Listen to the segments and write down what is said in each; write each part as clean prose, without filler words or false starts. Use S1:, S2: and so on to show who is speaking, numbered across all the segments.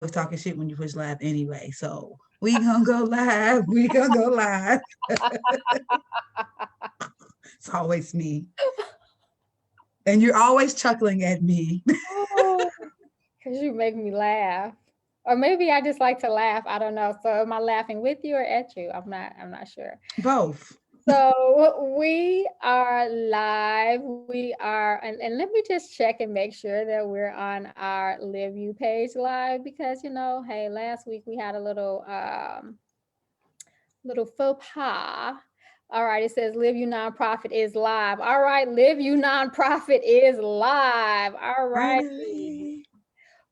S1: was talking shit when you push live anyway. So we gonna go live. We gonna go live. It's always me. And you're always chuckling at me.
S2: Oh, because you make me laugh. Or maybe I just like to laugh. I don't know. So am I laughing with you or at you? I'm not sure.
S1: Both.
S2: So we are live. We are, and let me just check and make sure that we're on our Livview page live because hey, last week we had a little faux pas. All right, it says Live You Nonprofit is live. All right, Live You Nonprofit is live. All right.
S1: Finally.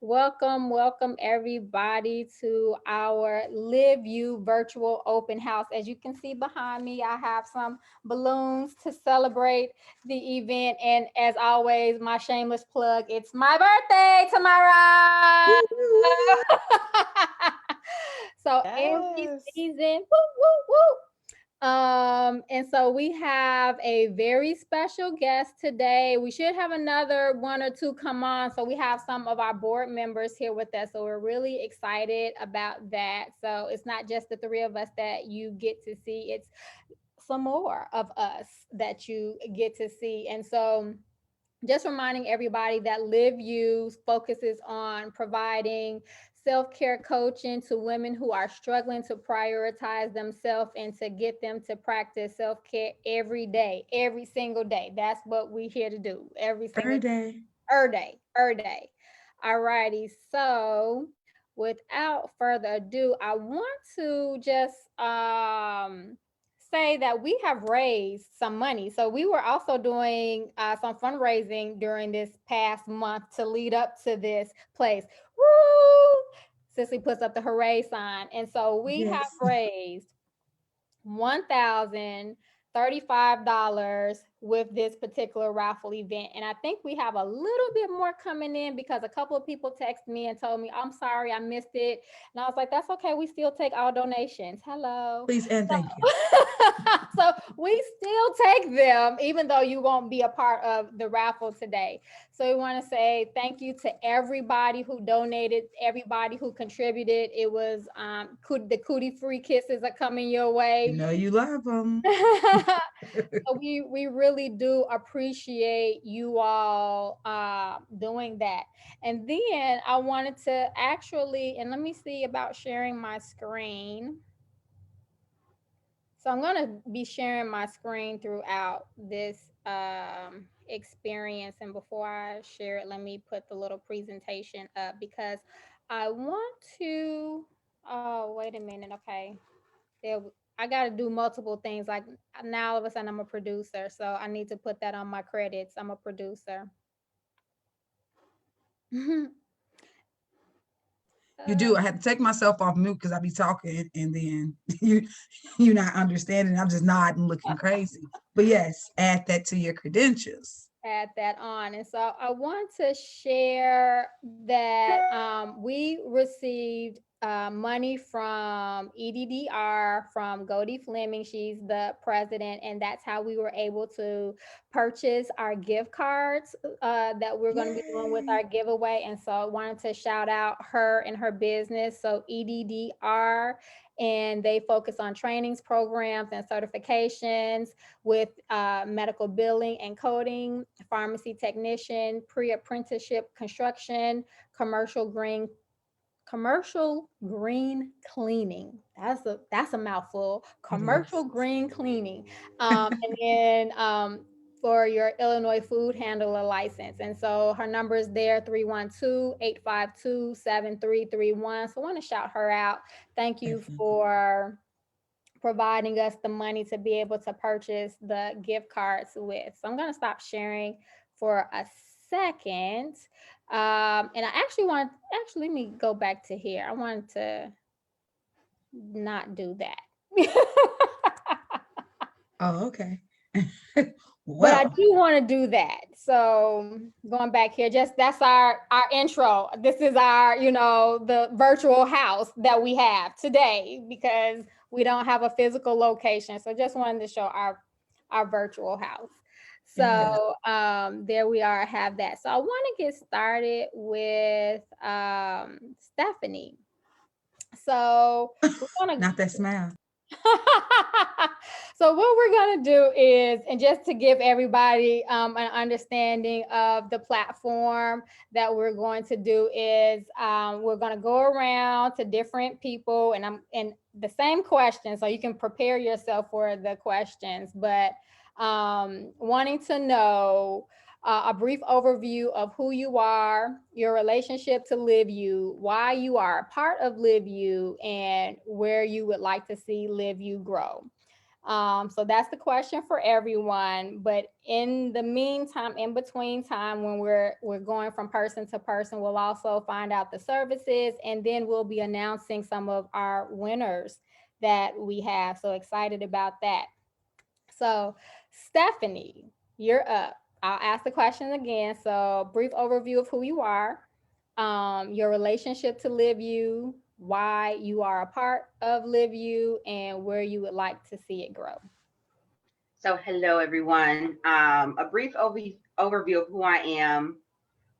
S2: Welcome, welcome everybody to our Live You virtual open house. As you can see behind me, I have some balloons to celebrate the event. And as always, my shameless plug, it's my birthday tomorrow. So every
S3: Yes.
S2: season, woo, woo, woo. And so we have a very special guest today. We should have another one or two come on. So we have some of our board members here with us. So we're really excited about that. So it's not just the three of us that you get to see, it's some more of us that you get to see. And so just reminding everybody that LivView focuses on providing self-care coaching to women who are struggling to prioritize themselves and to get them to practice self-care every day, every single day. That's what we're here to do every single
S1: Every day.
S2: day. All righty. So without further ado, I want to just say that we have raised some money. So we were also doing some fundraising during this past month to lead up to this place. Woo! Cicely puts up the hooray sign. And so we have
S1: Yes.
S2: raised $1,035 with this particular raffle event. And I think we have a little bit more coming in because a couple of people texted me and told me, I'm sorry, I missed it. And I was like, that's okay. We still take all donations. Hello.
S1: Please and thank you.
S2: So we still take them, even though you won't be a part of the raffle today. So we want to say thank you to everybody who donated, everybody who contributed. It was the cootie free kisses are coming your
S1: You
S2: way.
S1: know you love them.
S2: So we really do appreciate you all doing that. And then I wanted to actually, and let me see about sharing my screen. So I'm going to be sharing my screen throughout this experience. And before I share it, let me put the little presentation up because I want to, oh, wait a minute. Okay. There, I got to do multiple things. Like now all of a sudden I'm a producer. So I need to put that on my credits. I'm a producer.
S1: You do. I had to take myself off mute because I be talking and then you're not understanding. I'm just nodding, looking crazy. But yes, add that to your credentials.
S2: Add that on. And so I want to share that we received money from EDDR, from Godie Fleming. She's the president, and that's how we were able to purchase our gift cards that we're going to be doing with our giveaway. And so I wanted to shout out her and her business. So EDDR, and they focus on trainings, programs, and certifications with medical billing and coding, pharmacy technician, pre-apprenticeship construction, commercial green cleaning. That's a mouthful. Commercial green cleaning. And then for your Illinois food handler license. And so her number is there, 312-852-7331. So I want to shout her out. Thank you for providing us the money to be able to purchase the gift cards with. So I'm going to stop sharing for a second. And I actually, let me go back to here. I wanted to not do that.
S1: Oh, okay.
S2: But I
S1: Well,
S2: do want to do that. So going back here, just that's our intro. This is our, the virtual house that we have today because we don't have a physical location. So just wanted to show our virtual house.
S1: Yeah.
S2: So there we are, I have that. So I want to get started with Stephany. So we're gonna
S1: Not that smile.
S2: so what we're going to do is, and just to give everybody an understanding of the platform that we're going to do is we're going to go around to different people and the same questions, so you can prepare yourself for the questions, but wanting to know a brief overview of who you are, your relationship to LIVYou, why you are a part of LIVYou, and where you would like to see LIVYou grow. So that's the question for everyone. But in the meantime, in between time, when we're going from person to person, we'll also find out the services, and then we'll be announcing some of our winners that we have. So excited about that. So Stephany, you're up. I'll ask the question again. So brief overview of who you are, your relationship to LIVYou, why you are a part of LIVYou, and where you would like to see it grow.
S3: So, hello everyone. A brief overview of who I am,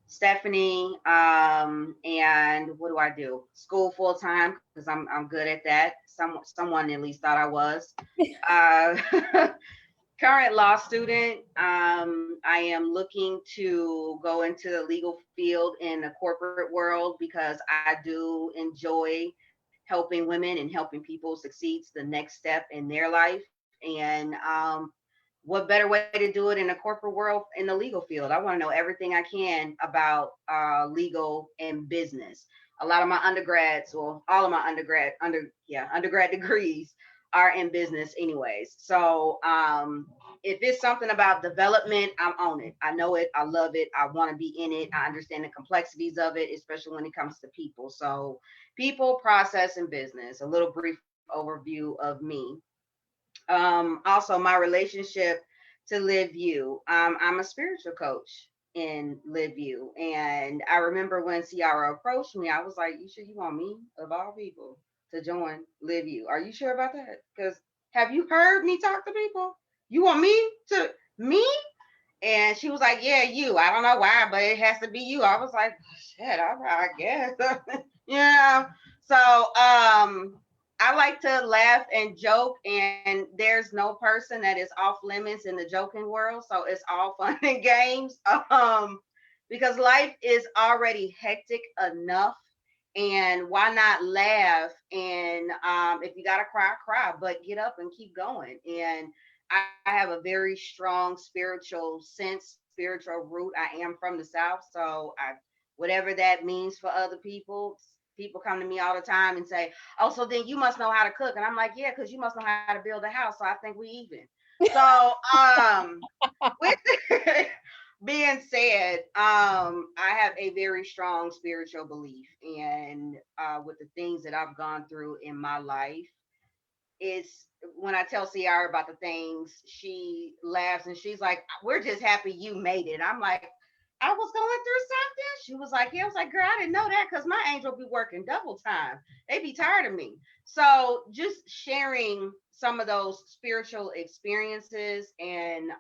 S3: Stephany, and what do I do? School full time because I'm good at that. Someone at least thought I was. Uh, Current law student. I am looking to go into the legal field in the corporate world because I do enjoy helping women and helping people succeed to the next step in their life. And what better way to do it in the corporate world, in the legal field? I want to know everything I can about legal and business. A lot of my undergrads, well, all of my undergrad degrees are in business anyways. So if it's something about development, I'm on it. I know it. I love it. I want to be in it. I understand the complexities of it, especially when it comes to people. So people, process, and business. A little brief overview of me. Also, my relationship to LIVYou. I'm a spiritual coach in LIVYou. And I remember when Ciara approached me, I was like, you sure you want me, of all people, to join LIVYou? Are you sure about that? Because have you heard me talk to people? You want me? And she was like, yeah, you. I don't know why, but it has to be you. I was like, shit, all right, I guess. Yeah. So I like to laugh and joke, and there's no person that is off limits in the joking world. So it's all fun and games. Because life is already hectic enough. And why not laugh? And if you gotta cry, cry, but get up and keep going. And I have a very strong spiritual sense, spiritual root. I am from the South, so whatever that means for other people. People come to me all the time and say, "Oh, so then you must know how to cook," and I'm like, "Yeah, because you must know how to build a house." So I think we even. So, with being said, I have a very strong spiritual belief, and with the things that I've gone through in my life, it's when I tell Ciara about the things, she laughs and she's like, "We're just happy you made it." I'm like, "I was going through something." She was like, "Yeah." I was like, "Girl, I didn't know that because my angel be working double time. They be tired of me." So just sharing some of those spiritual experiences and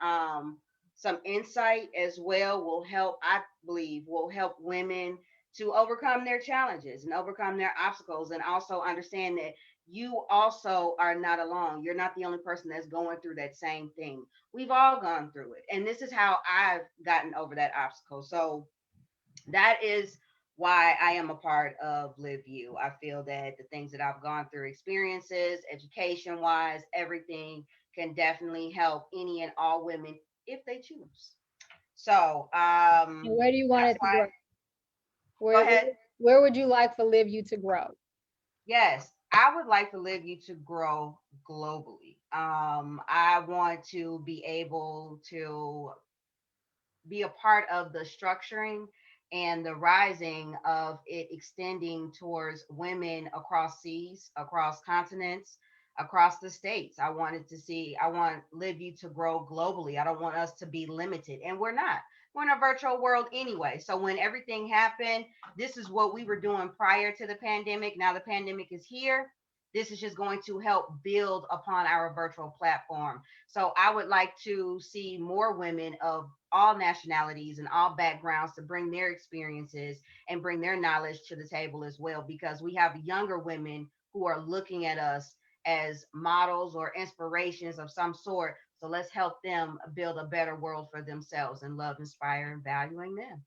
S3: some insight as well will help, I believe, will help women to overcome their challenges and overcome their obstacles, and also understand that you also are not alone. You're not the only person that's going through that same thing. We've all gone through it. And this is how I've gotten over that obstacle. So that is why I am a part of LIVYou. I feel that the things that I've gone through, experiences, education wise, everything can definitely help any and all women if they choose. So
S2: And where do you want
S3: that's
S2: it to
S3: why.
S2: grow?
S3: Go
S2: Where, where,
S3: ahead.
S2: where would you like for LIVYou to grow?
S3: Yes, I would like to LIVYou to grow globally. I want to be able to be a part of the structuring and the rising of it, extending towards women across seas, across continents, across the states. I want LIVYou to grow globally. I don't want us to be limited, and we're not. We're in a virtual world anyway. So when everything happened, this is what we were doing prior to the pandemic. Now the pandemic is here. this is just going to help build upon our virtual platform. So I would like to see more women of all nationalities and all backgrounds to bring their experiences and bring their knowledge to the table as well, because we have younger women who are looking at us as models or inspirations of some sort. So let's help them build a better world for themselves and love, inspire, and valuing them.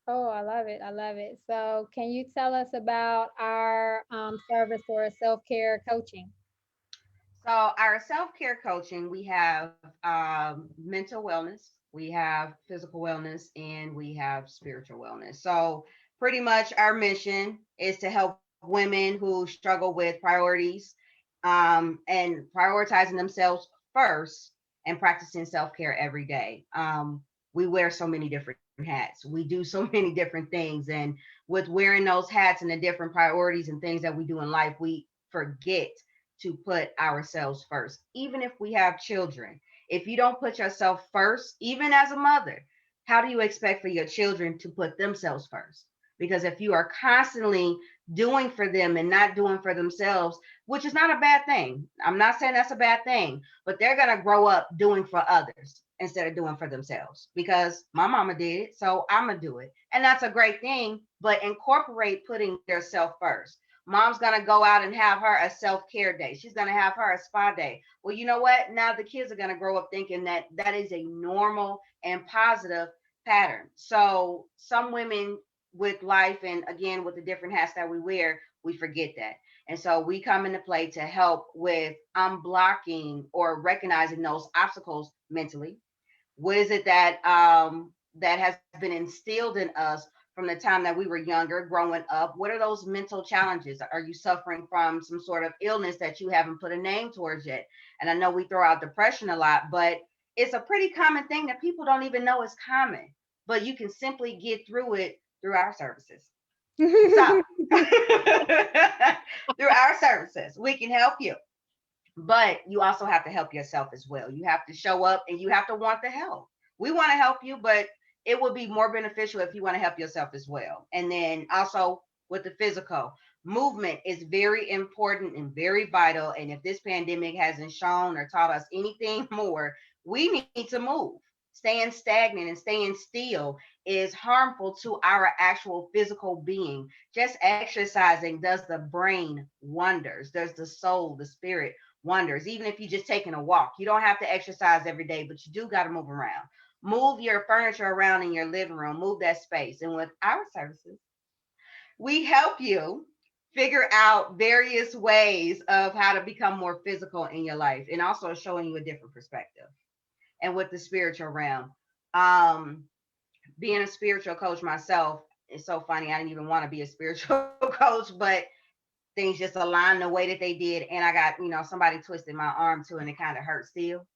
S2: Oh, I love it. I love it. So can you tell us about our service for self-care coaching?
S3: So our self-care coaching, we have mental wellness, we have physical wellness, and we have spiritual wellness. So pretty much our mission is to help women who struggle with priorities and prioritizing themselves first and practicing self-care every day. We wear so many different hats. We do so many different things. And with wearing those hats and the different priorities and things that we do in life, we forget to put ourselves first. Even if we have children, if you don't put yourself first, even as a mother, how do you expect for your children to put themselves first? Because if you are constantly doing for them and not doing for themselves, which is not a bad thing, I'm not saying that's a bad thing, but they're going to grow up doing for others instead of doing for themselves, because my mama did it, so I'm going to do it. And that's a great thing, but incorporate putting yourself first. Mom's going to go out and have her a self-care day. She's going to have her a spa day. Well, you know what? Now the kids are going to grow up thinking that that is a normal and positive pattern. So some women with life, and again, with the different hats that we wear, we forget that. And so we come into play to help with unblocking or recognizing those obstacles mentally. What is it that that has been instilled in us from the time that we were younger, growing up? What are those mental challenges? Are you suffering from some sort of illness that you haven't put a name towards yet? And I know we throw out depression a lot, but it's a pretty common thing that people don't even know is common. But you can simply get through it through our services. So through our services, we can help you. But you also have to help yourself as well. You have to show up and you have to want the help. We want to help you, but it would be more beneficial if you want to help yourself as well. And then also with the physical, movement is very important and very vital. And if this pandemic hasn't shown or taught us anything more, we need to move. Staying stagnant and staying still is harmful to our actual physical being. Just exercising does the brain wonders, does the soul, the spirit wonders. Even if you're just taking a walk, you don't have to exercise every day, but you do got to move around. Move your furniture around in your living room, move that space. And with our services, we help you figure out various ways of how to become more physical in your life, and also showing you a different perspective. And with the spiritual realm, um, being a spiritual coach myself, it's so funny. I didn't even want to be a spiritual coach, but things just aligned the way that they did. And I got, somebody twisted my arm too, and it kind of hurt still.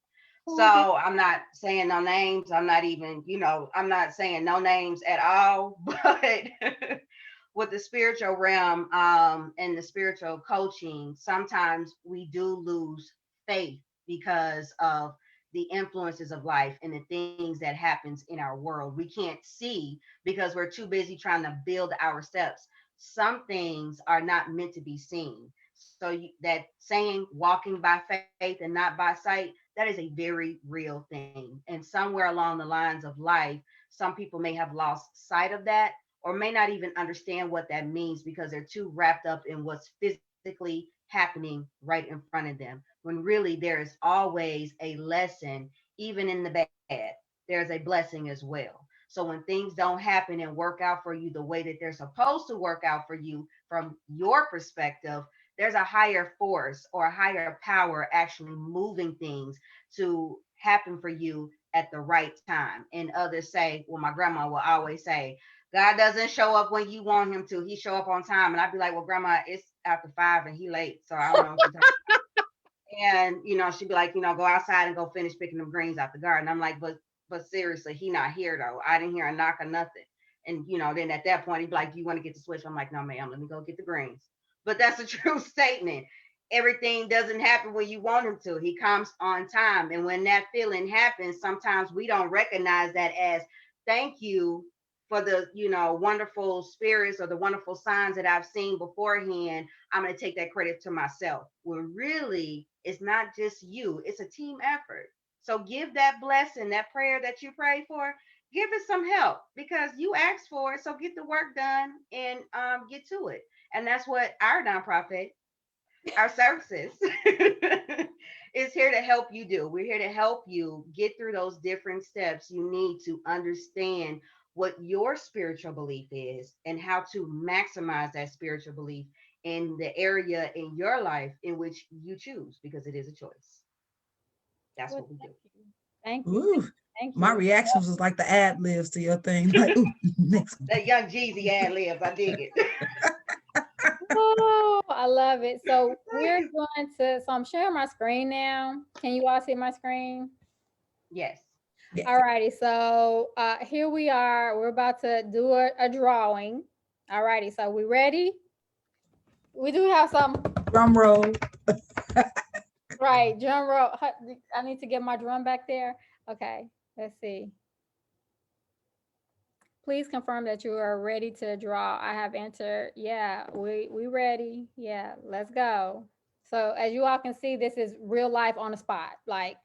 S3: So I'm not saying no names. I'm not even, I'm not saying no names at all. But with the spiritual realm and the spiritual coaching, sometimes we do lose faith because of the influences of life and the things that happens in our world. We can't see because we're too busy trying to build our steps. Some things are not meant to be seen. So that saying, walking by faith and not by sight, that is a very real thing. And somewhere along the lines of life, some people may have lost sight of that, or may not even understand what that means because they're too wrapped up in what's physically happening right in front of them. When really there is always a lesson, even in the bad, there's a blessing as well. So when things don't happen and work out for you the way that they're supposed to work out for you from your perspective, there's a higher force or a higher power actually moving things to happen for you at the right time. And others say, well, my grandma will always say, God doesn't show up when you want him to. He show up on time. And I'd be like, well, grandma, it's after 5 and he late. So I don't know what you're talking about. And, she'd be like, go outside and go finish picking them greens out the garden. I'm like, but seriously, he not here though. I didn't hear a knock or nothing. And, then at that point, he'd be like, do you want to get the switch? I'm like, no, ma'am, let me go get the greens. But that's a true statement. Everything doesn't happen when you want him to. He comes on time. And when that feeling happens, sometimes we don't recognize that as thank you for the, wonderful spirits or the wonderful signs that I've seen beforehand, I'm going to take that credit to myself. When really, it's not just you, it's a team effort. So give that blessing, that prayer that you pray for, give it some help because you asked for it. So get the work done and get to it. And that's what our nonprofit, our services is here to help you do. We're here to help you get through those different steps you need to understand what your spiritual belief is and how to maximize that spiritual belief in the area in your life in which you choose, because it is a choice. That's what we do.
S2: Thank you.
S1: Ooh,
S2: Thank
S1: my
S2: you.
S1: reactions was like the ad libs to your thing. Like, ooh, next one.
S3: That young Jeezy ad libs, I dig it.
S2: Oh, I love it. So we're going to, so I'm sharing my screen now. Can you all see my screen?
S3: Yes.
S1: Yes.
S2: All righty. So here we are. We're about to do a drawing. All righty. So we ready? We do have some.
S1: Drum roll.
S2: Right. Drum roll. I need to get my drum back there. Okay. Let's see. Please confirm that you are ready to draw. I have entered. Yeah, we ready. Yeah, let's go. So as you all can see, this is real life on the spot. Like,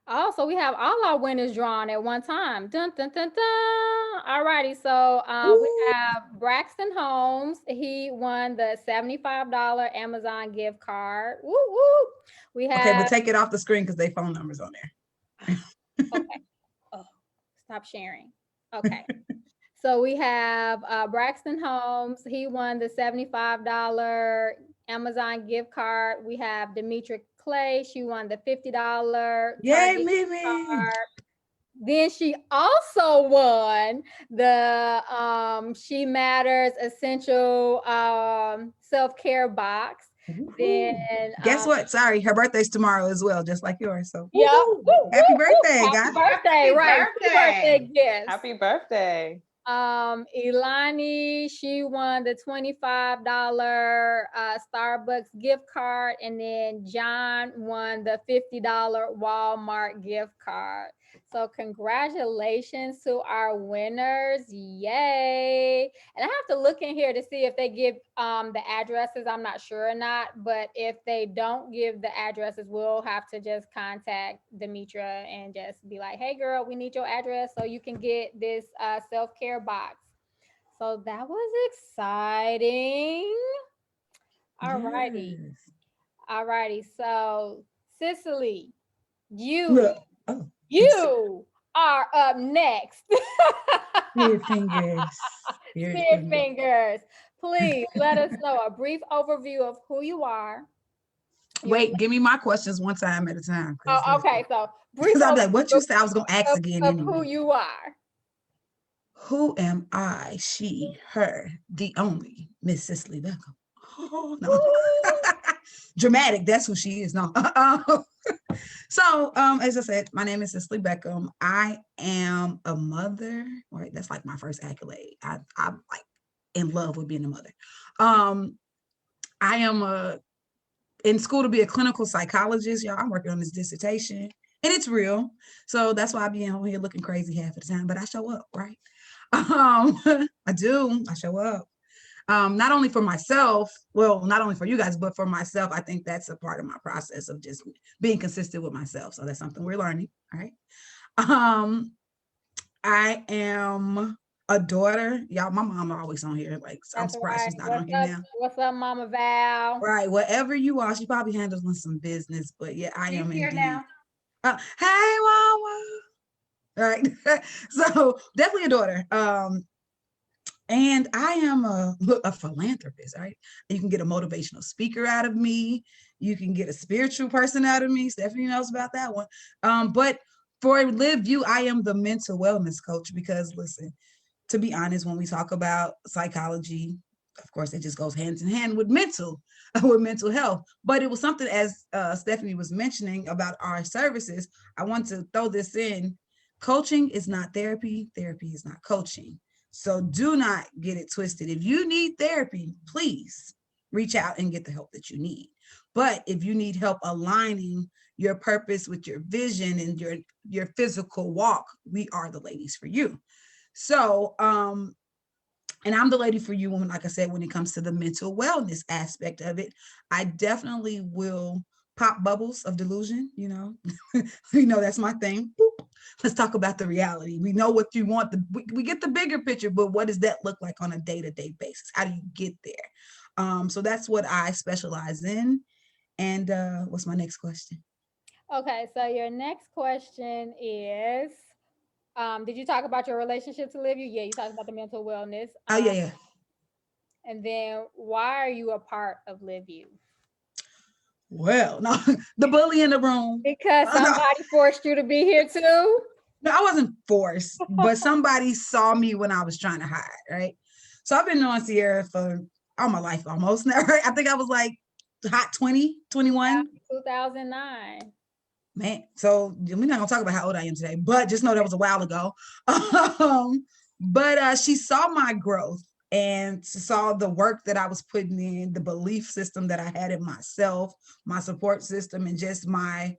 S2: also we have all our winners drawn at one time. Dun, dun, dun, dun. All righty. So we have Braxton Holmes. He won the $75 Amazon gift card. Woo, woo. We have.
S1: Okay, but take it off the screen because they phone numbers on there.
S2: Okay. Oh, stop sharing. Okay. So we have Braxton Holmes. He won the $75 Amazon gift card. We have Demetra Clay. She won the $50
S1: Yay,
S2: Target gift
S1: Mimi.
S2: card. Then she also won the She Matters Essential Self-Care box. Then
S1: guess what? Sorry, her birthday's tomorrow as well, just like yours. So
S2: yeah,
S1: happy birthday, guys.
S2: happy birthday, right? Birthday gifts.
S4: Happy birthday.
S2: Ilani, she won the $25 Starbucks gift card, and then John won the $50 Walmart gift card. So congratulations to our winners. Yay. And I have to look in here to see if they give the addresses. I'm not sure or not, but if they don't give the addresses, we'll have to just contact Demetra and just be like, hey girl, we need your address so you can get this self-care box. So that was exciting. All righty.
S1: Yes.
S2: All righty. So Cicely,
S1: Look. Oh,
S2: you are up next.
S1: spirit fingers.
S2: Spirit fingers. Please let us know a brief overview of who you are.
S1: Wait, give me my questions one time at a time.
S2: Oh, okay. So brief
S1: Because I'll be like, what you say? I was gonna ask again
S2: of
S1: anyway.
S2: who you are.
S1: Who am I? She, her, the only Miss Cicely Beckham. Oh no. Dramatic, that's who she is. No. So as I said, my name is Cicely Beckham. I am a mother, right? That's like my first accolade. I'm like in love with being a mother. I am in school to be a clinical psychologist. Y'all, I'm working on this dissertation and it's real. So that's why I be in here looking crazy half of the time, but I show up, right? I do, I show up. Not only for myself, well, not only for you guys, but for myself. I think that's a part of my process of just being consistent with myself. So that's something we're learning, all right? I am a daughter. Y'all, my mom always on here. Like, so I'm surprised she's not on here now.
S2: What's up, Mama Val?
S1: Right, whatever you are, she probably handles some business, but yeah, I am
S3: here
S1: indeed.
S3: now.
S1: Hey, Mama. Right. So definitely a daughter. And I am a philanthropist, right? You can get a motivational speaker out of me. You can get a spiritual person out of me. Stephany knows about that one. But for LIVYou, I am the mental wellness coach because listen, to be honest, when we talk about psychology, of course, it just goes hand in hand with mental health. But it was something, as Stephany was mentioning about our services, I want to throw this in. Coaching is not therapy. Therapy is not coaching. So do not get it twisted. If you need therapy, please reach out and get the help that you need. But if you need help aligning your purpose with your vision and your physical walk, we are the ladies for you. So, and I'm the lady for you when, like I said, when it comes to the mental wellness aspect of it. I definitely will pop bubbles of delusion, you know. That's my thing. Boop. Let's talk about the reality. We know what you want, we get the bigger picture, but what does that look like on a day-to-day basis? How do you get there? So that's what I specialize in. And what's my next question?
S2: Okay, so your next question is, did you talk about your relationship to Livview? Yeah, you talked about the mental wellness.
S1: Oh, yeah.
S2: And then why are you a part of Livview?
S1: Well, no, the bully in the room.
S2: Because somebody forced you to be here too?
S1: No, I wasn't forced, but somebody saw me when I was trying to hide, right? So I've been knowing Ciara for all my life almost now, right? I think I was like hot 20, 21.
S2: 2009.
S1: Man, so we're not gonna talk about how old I am today, but just know that was a while ago. But she saw my growth and saw the work that I was putting in, the belief system that I had in myself, my support system, and just my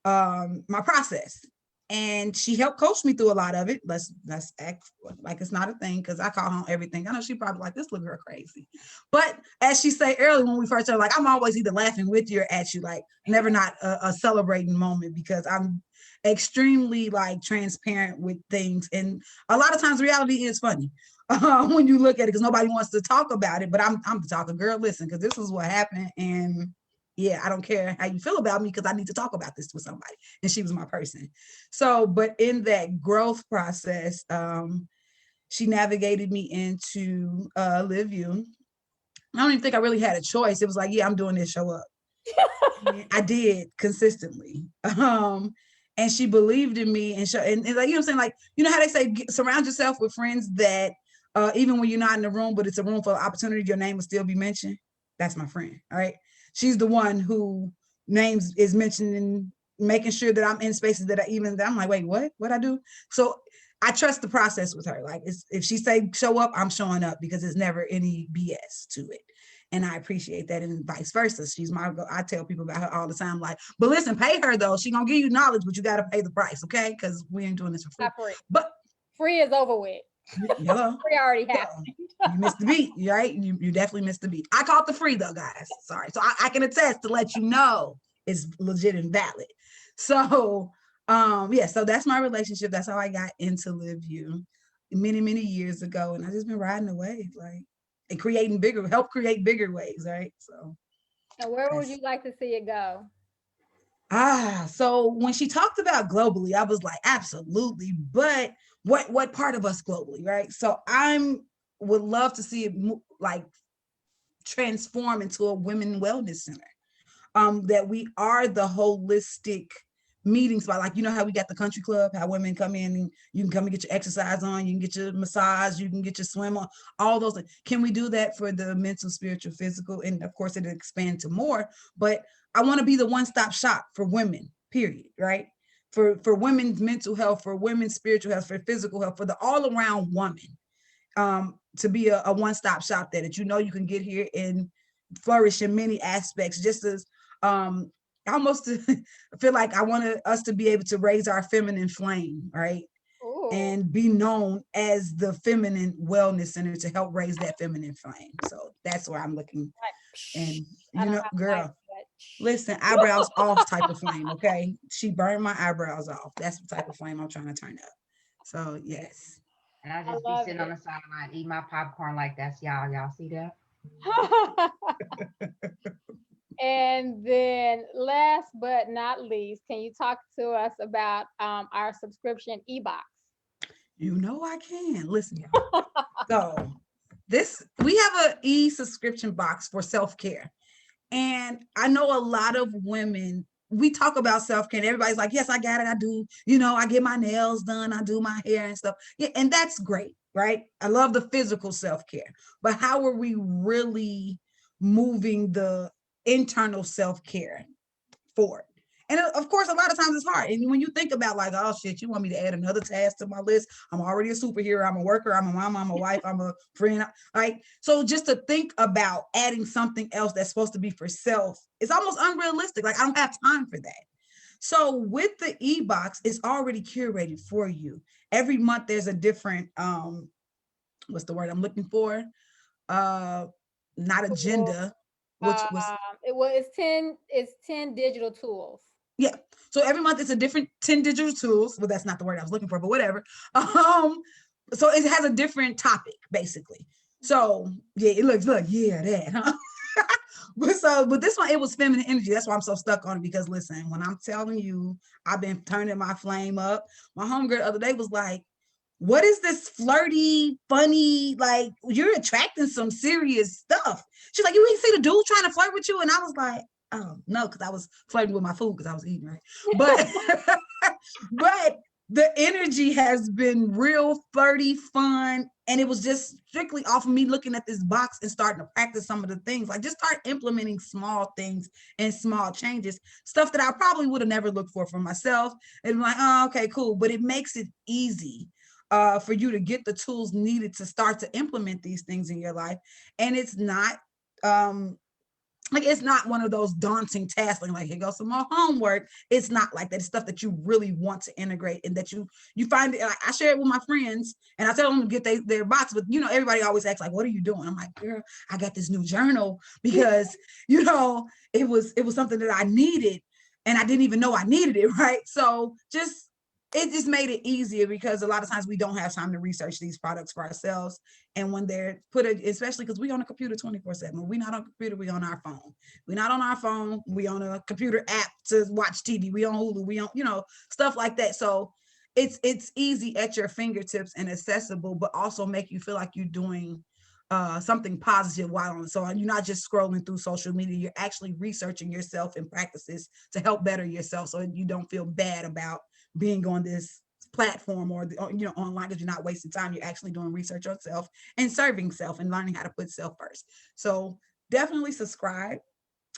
S1: process. And she helped coach me through a lot of it. Let's act like it's not a thing, because I call her on everything. I know she probably like, this little girl crazy. But as she said earlier when we first started, like, I'm always either laughing with you or at you, like never not a celebrating moment, because I'm extremely like transparent with things. And a lot of times reality is funny when you look at it, because nobody wants to talk about it. But I'm talking, girl, listen, because this is what happened. And yeah, I don't care how you feel about me, because I need to talk about this with somebody. And she was my person. So, but in that growth process, she navigated me into Livview. I don't even think I really had a choice. It was like, yeah, I'm doing this, show up. I did consistently. And she believed in me, and like, you know what I'm saying? Like, you know how they say, surround yourself with friends that even when you're not in the room, but it's a room for opportunity, your name will still be mentioned. That's my friend, all right? She's the one who names is mentioned, and making sure that I'm in spaces that I'm like, wait, what I do? So I trust the process with her. Like, if she say show up, I'm showing up, because there's never any BS to it. And I appreciate that, and vice versa. I tell people about her all the time, like, but listen, pay her though. She gonna give you knowledge, but you got to pay the price, okay? Because we ain't doing this for free.
S2: Not free.
S1: But
S2: free is over with.
S1: Hello.
S2: Free already happened.
S1: You missed the beat, right? You definitely missed the beat. I caught the free though, guys. Sorry. So I can attest to let you know it's legit and valid. So yeah, so that's my relationship. That's how I got into Livview many years ago. And I just been riding the wave, like, and help create bigger waves, right? So.
S2: And where would you like to see it go?
S1: So when she talked about globally, I was like, absolutely. But what part of us globally, right? So would love to see it like transform into a women wellness center. That we are the holistic meeting spot. Like, you know how we got the country club, how women come in and you can come and get your exercise on, you can get your massage, you can get your swim on, all those things. Can we do that for the mental, spiritual, physical? And of course it'll expand to more, but I want to be the one-stop shop for women, period, right? For women's mental health, for women's spiritual health, for physical health, for the all-around woman, to be a one-stop shop there, that you can get here and flourish in many aspects, just as almost I feel like I want us to be able to raise our feminine flame, right? Ooh. And be known as the feminine wellness center to help raise that feminine flame. So that's where I'm looking. And girl, listen, eyebrows off type of flame, okay? She burned my eyebrows off. That's the type of flame I'm trying to turn up. So yes.
S3: And I just be sitting on the sideline eating my popcorn like that's y'all. Y'all see that?
S2: And then last but not least, can you talk to us about our subscription e-box?
S1: You know I can. Listen, y'all. So we have an e-subscription box for self-care. And I know a lot of women, we talk about self-care, and everybody's like, yes, I got it. I do. I get my nails done. I do my hair and stuff. Yeah, and that's great, right? I love the physical self-care. But how are we really moving the internal self-care forward? And of course, a lot of times it's hard. And when you think about like, oh shit, you want me to add another task to my list? I'm already a superhero. I'm a worker. I'm a mom. I'm a wife. I'm a friend. Like, so just to think about adding something else that's supposed to be for self, it's almost unrealistic. Like, I don't have time for that. So with the e-box, it's already curated for you. Every month there's a different, what's the word I'm looking for? Not agenda, which was,
S2: it's 10 digital tools.
S1: yeah. So every month it's a different 10 digital tools. Well, that's not the word I was looking for, but whatever. So it has a different topic, basically. So yeah, it looks, look, yeah, that, huh? But this one, it was feminine energy. That's why I'm so stuck on it, because listen, when I'm telling you, I've been turning my flame up. My homegirl the other day was like, what is this flirty, funny, like, you're attracting some serious stuff. She's like, you ain't see the dude trying to flirt with you? And I was like, oh no, because I was flirting with my food because I was eating, right? But but the energy has been real flirty, fun, and it was just strictly off of me looking at this box and starting to practice some of the things. Like, just start implementing small things and small changes, stuff that I probably would have never looked for myself. And I'm like, oh, okay, cool. But it makes it easy for you to get the tools needed to start to implement these things in your life. And it's not like, it's not one of those daunting tasks, like here goes some more homework. It's not like that. It's stuff that you really want to integrate, and that you find it. Like, I share it with my friends and I tell them to get their box, but you know, everybody always asks like, what are you doing? I'm like, girl, I got this new journal because you know, it was something that I needed and I didn't even know I needed it, right? So it just made it easier, because a lot of times we don't have time to research these products for ourselves. And when they're especially because we on a computer 24/7, we're not on a computer, we on our phone. We're not on our phone, we on a computer app to watch TV, we on Hulu, we on, you know, stuff like that. So it's easy at your fingertips and accessible, but also make you feel like you're doing something positive while on. So you're not just scrolling through social media, you're actually researching yourself and practices to help better yourself, so you don't feel bad about being on this platform or you know, online, because you're not wasting time. You're actually doing research on self and serving self and learning how to put self first. So definitely subscribe.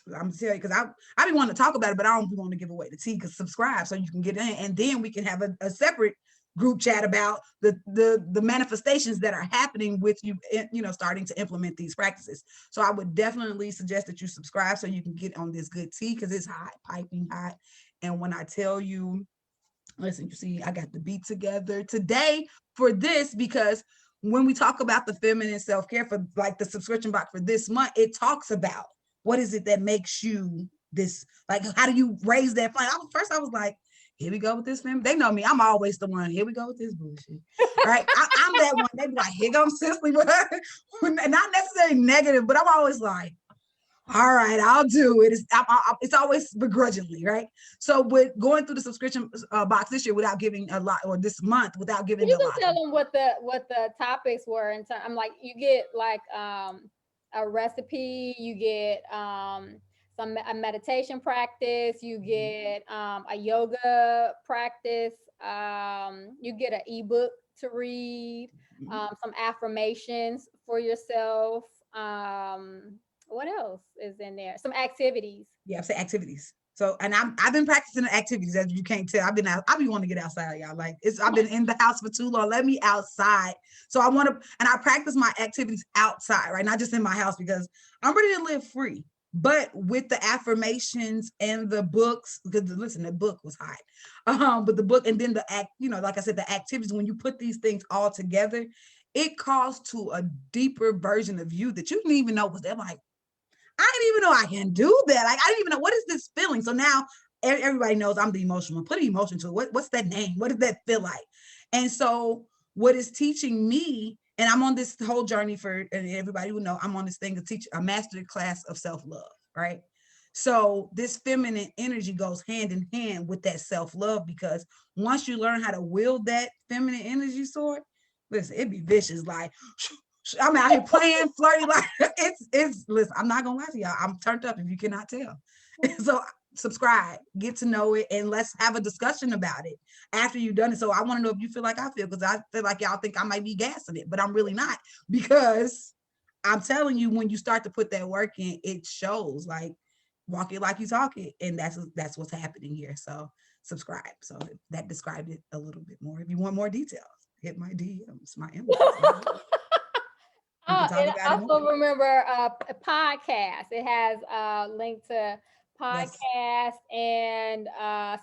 S1: I'm telling you, because I be wanting to talk about it, but I don't want to give away the tea. Because subscribe so you can get in, and then we can have a separate group chat about the manifestations that are happening with you, you know, starting to implement these practices. So I would definitely suggest that you subscribe so you can get on this good tea, because it's hot, piping hot. And when I tell you, listen, you see, I got the beat together today for this, because when we talk about the feminine self-care for like the subscription box for this month, it talks about what is it that makes you this, like, how do you raise that flame? First I was like, here we go with this feminine. They know me, I'm always the one, here we go with this bullshit, right? I'm that one. They be like, here goes Cicely, not necessarily negative, but I'm always like, all right, I'll do it. It's always begrudgingly, right? So with going through the subscription box this year without giving a lot, or this month without giving
S2: you
S1: a lot.
S2: can tell them what the topics were, and I'm like, you get like a recipe, you get a meditation practice, you get a yoga practice, you get an ebook to read, some affirmations for yourself. What else is in there? Some activities.
S1: Yeah, say activities. So, and I've been practicing the activities, as you can't tell. I've been wanting to get outside, y'all. Like, I've been in the house for too long. Let me outside. So and I practice my activities outside, right? Not just in my house, because I'm ready to live free. But with the affirmations and the books, because listen, the book was hot. But the book, and then like I said, the activities, when you put these things all together, it calls to a deeper version of you that you didn't even know was there. Like, I didn't even know I can do that. Like, I didn't even know, what is this feeling? So now everybody knows I'm the emotional one. Put an emotion to it. What's that name? What does that feel like? And so what is teaching me, and I'm on this whole journey and everybody will know, I'm on this thing to teach a master class of self-love, right? So this feminine energy goes hand in hand with that self-love, because once you learn how to wield that feminine energy sword, listen, it'd be vicious. Like, I'm out here playing, flirty, like it's listen, I'm not gonna lie to y'all, I'm turned up if you cannot tell. So subscribe, get to know it, and let's have a discussion about it after you've done it. So I want to know if you feel like I feel, because I feel like y'all think I might be gassing it, but I'm really not, because I'm telling you, when you start to put that work in, it shows. Like, walk it like you talk it. And that's what's happening here. So subscribe. So that described it a little bit more. If you want more details, hit my DMs, my inbox. We can talk
S2: And
S1: about
S2: I
S1: it more.
S2: also remember a podcast. It has a link to
S1: Yes.
S2: podcast and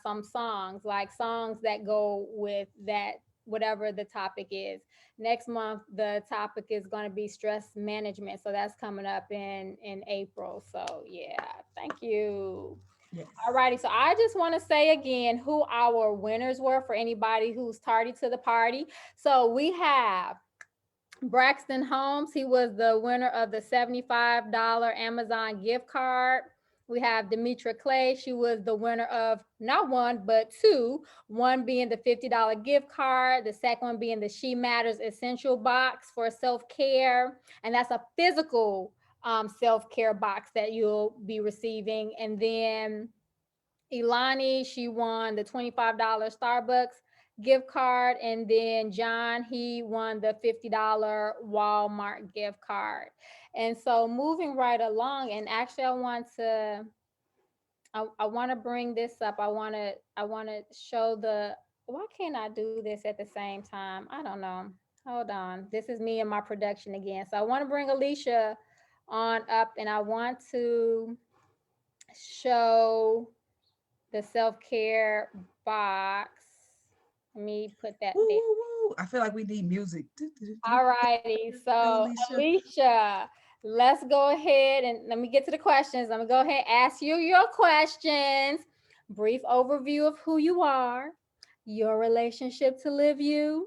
S2: some songs, like songs that go with that, whatever the topic is. Next month, the topic is going to be stress management. So that's coming up in April. So yeah, thank you.
S1: Yes.
S2: All righty. So I just want to say again who our winners were for anybody who's tardy to the party. So we have Braxton Holmes. He was the winner of the $75 Amazon gift card. We have Demetra Clay. She was the winner of not one, but two. One being the $50 gift card. The second one being the She Matters Essential Box for self-care. And that's a physical self-care box that you'll be receiving. And then Ilani, she won the $25 Starbucks gift card. And then John, he won the $50 Walmart gift card. And so moving right along, and actually I want to bring this up. I want to show why can't I do this at the same time? I don't know. Hold on. This is me and my production again. So I want to bring Alicia on up, and I want to show the self-care box. Let me put that
S1: Woo,
S2: there.
S1: woo, woo. I feel like we need music.
S2: All righty. So Alicia, let's go ahead and let me get to the questions. I'm gonna go ahead and ask you your questions. Brief overview of who you are, your relationship to LIVYou,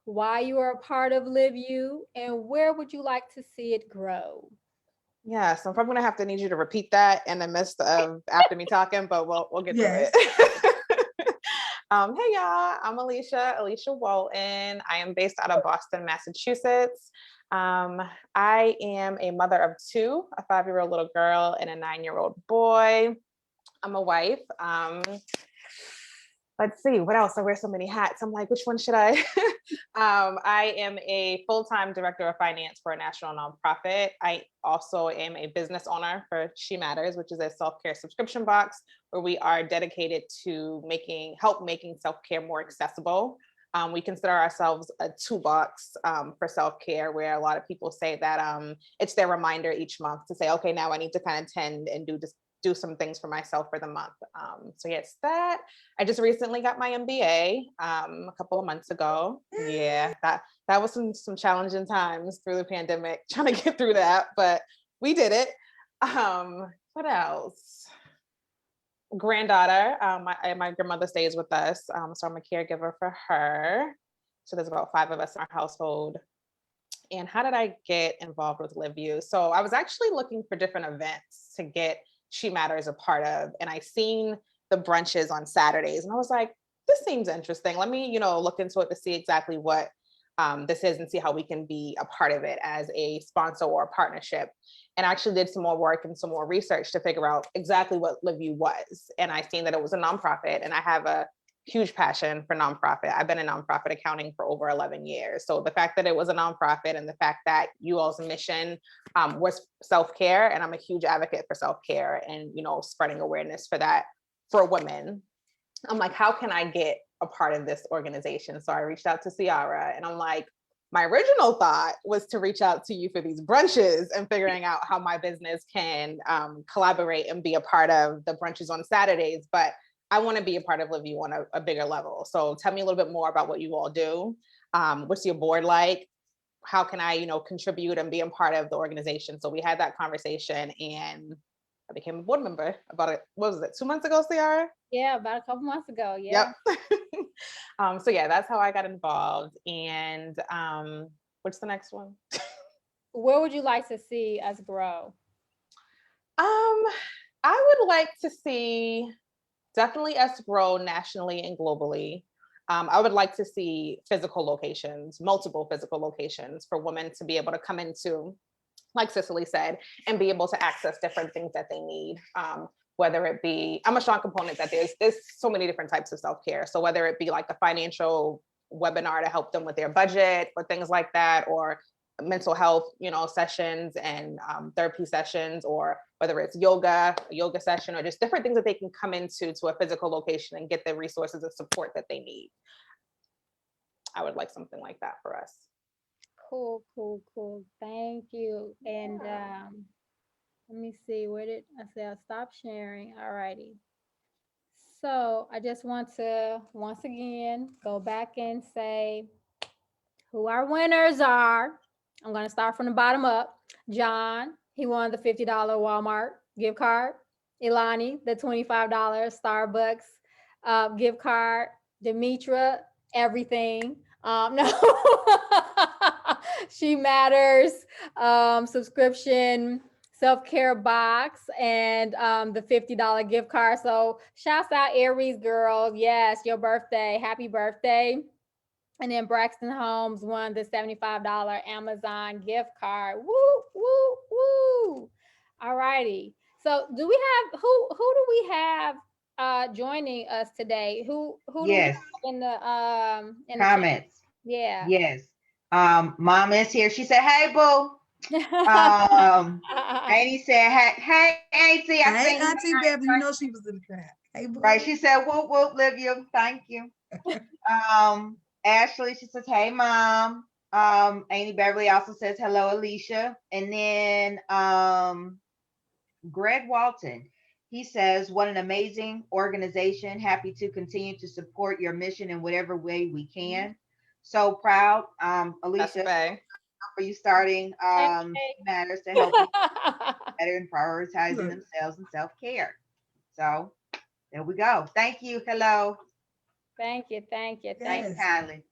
S2: why you are a part of LIVYou, and where would you like to see it grow?
S4: Yeah, so I'm probably gonna have to need you to repeat that in the midst of after me talking, but we'll get
S1: Yes.
S4: through it. Hey y'all, I'm Alicia Walton. I am based out of Boston, Massachusetts. I am a mother of two, a 5-year-old little girl and a 9-year-old boy. I'm a wife. Let's see, what else? I wear so many hats. I'm like, which one should I? I am a full-time director of finance for a national nonprofit. I also am a business owner for She Matters, which is a self-care subscription box where we are dedicated to help making self-care more accessible. We consider ourselves a toolbox for self-care, where a lot of people say that it's their reminder each month to say, okay, now I need to kind of tend and do some things for myself for the month. So yes, that. I just recently got my MBA a couple of months ago. Yeah, that was some challenging times through the pandemic, trying to get through that, but we did it. What else? Granddaughter, my grandmother stays with us, so I'm a caregiver for her. So there's about 5 of us in our household. And how did I get involved with LIVYou? So I was actually looking for different events to get She Matters a part of, and I seen the brunches on Saturdays, and I was like, this seems interesting. Let me, look into it to see exactly what this is and see how we can be a part of it as a sponsor or a partnership. And I actually did some more work and some more research to figure out exactly what LIVYou was. And I seen that it was a nonprofit, and I have a huge passion for nonprofit. I've been in nonprofit accounting for over 11 years. So the fact that it was a nonprofit and the fact that you all's mission was self-care, and I'm a huge advocate for self-care and, spreading awareness for that for women. I'm like, how can I get a part of this organization? So I reached out to Ciara, and I'm like, my original thought was to reach out to you for these brunches and figuring out how my business can collaborate and be a part of the brunches on Saturdays. But I want to be a part of LIVYou on a bigger level. So tell me a little bit more about what you all do. What's your board like? How can I, contribute and be a part of the organization? So we had that conversation, and I became a board member about, 2 months ago, Ciara?
S2: Yeah, about a couple months ago. Yeah.
S4: Yep. So yeah, that's how I got involved. And what's the next one?
S2: Where would you like to see us grow?
S4: I would like to see definitely us grow nationally and globally. I would like to see physical locations, multiple physical locations for women to be able to come into, like Cicely said, and be able to access different things that they need. Whether it be, I'm a strong component that there's so many different types of self-care. So whether it be like a financial webinar to help them with their budget or things like that, or mental health, sessions and therapy sessions, or whether it's a yoga session, or just different things that they can come into a physical location and get the resources and support that they need. I would like something like that for us.
S2: Cool. Thank you. And let me see, where did I say I'll stop sharing? All righty. So I just want to once again go back and say who our winners are. I'm going to start from the bottom up. John, he won the $50 Walmart gift card. Ilani, the $25 Starbucks gift card. Demetra, everything. No, She Matters subscription self-care box, and the $50 gift card. So shouts out Aries girl. Yes, your birthday. Happy birthday. And then Braxton Holmes won the $75 Amazon gift card. Woo, woo, woo. All righty. So do we have, who do we have joining us today? Who do we have
S3: Yes.
S2: in the
S3: Comments.
S2: Yeah.
S3: Yes. Mom is here. She said, "Hey, boo." Annie said, "Hey, Auntie."
S1: Hey, Auntie Beverly, you know she was in the crowd. Hey, boo.
S3: Right. She said, "Whoop whoop, Livview. Thank you." Ashley, she says, "Hey, Mom." Annie Beverly also says, "Hello, Alicia." And then Greg Walton, he says, "What an amazing organization. Happy to continue to support your mission in whatever way we can. So proud, Alicia, for you starting Matters to help people better in prioritizing themselves and self-care." So there we go. Thank you. Hello.
S2: Thank you.
S3: Thank you kindly.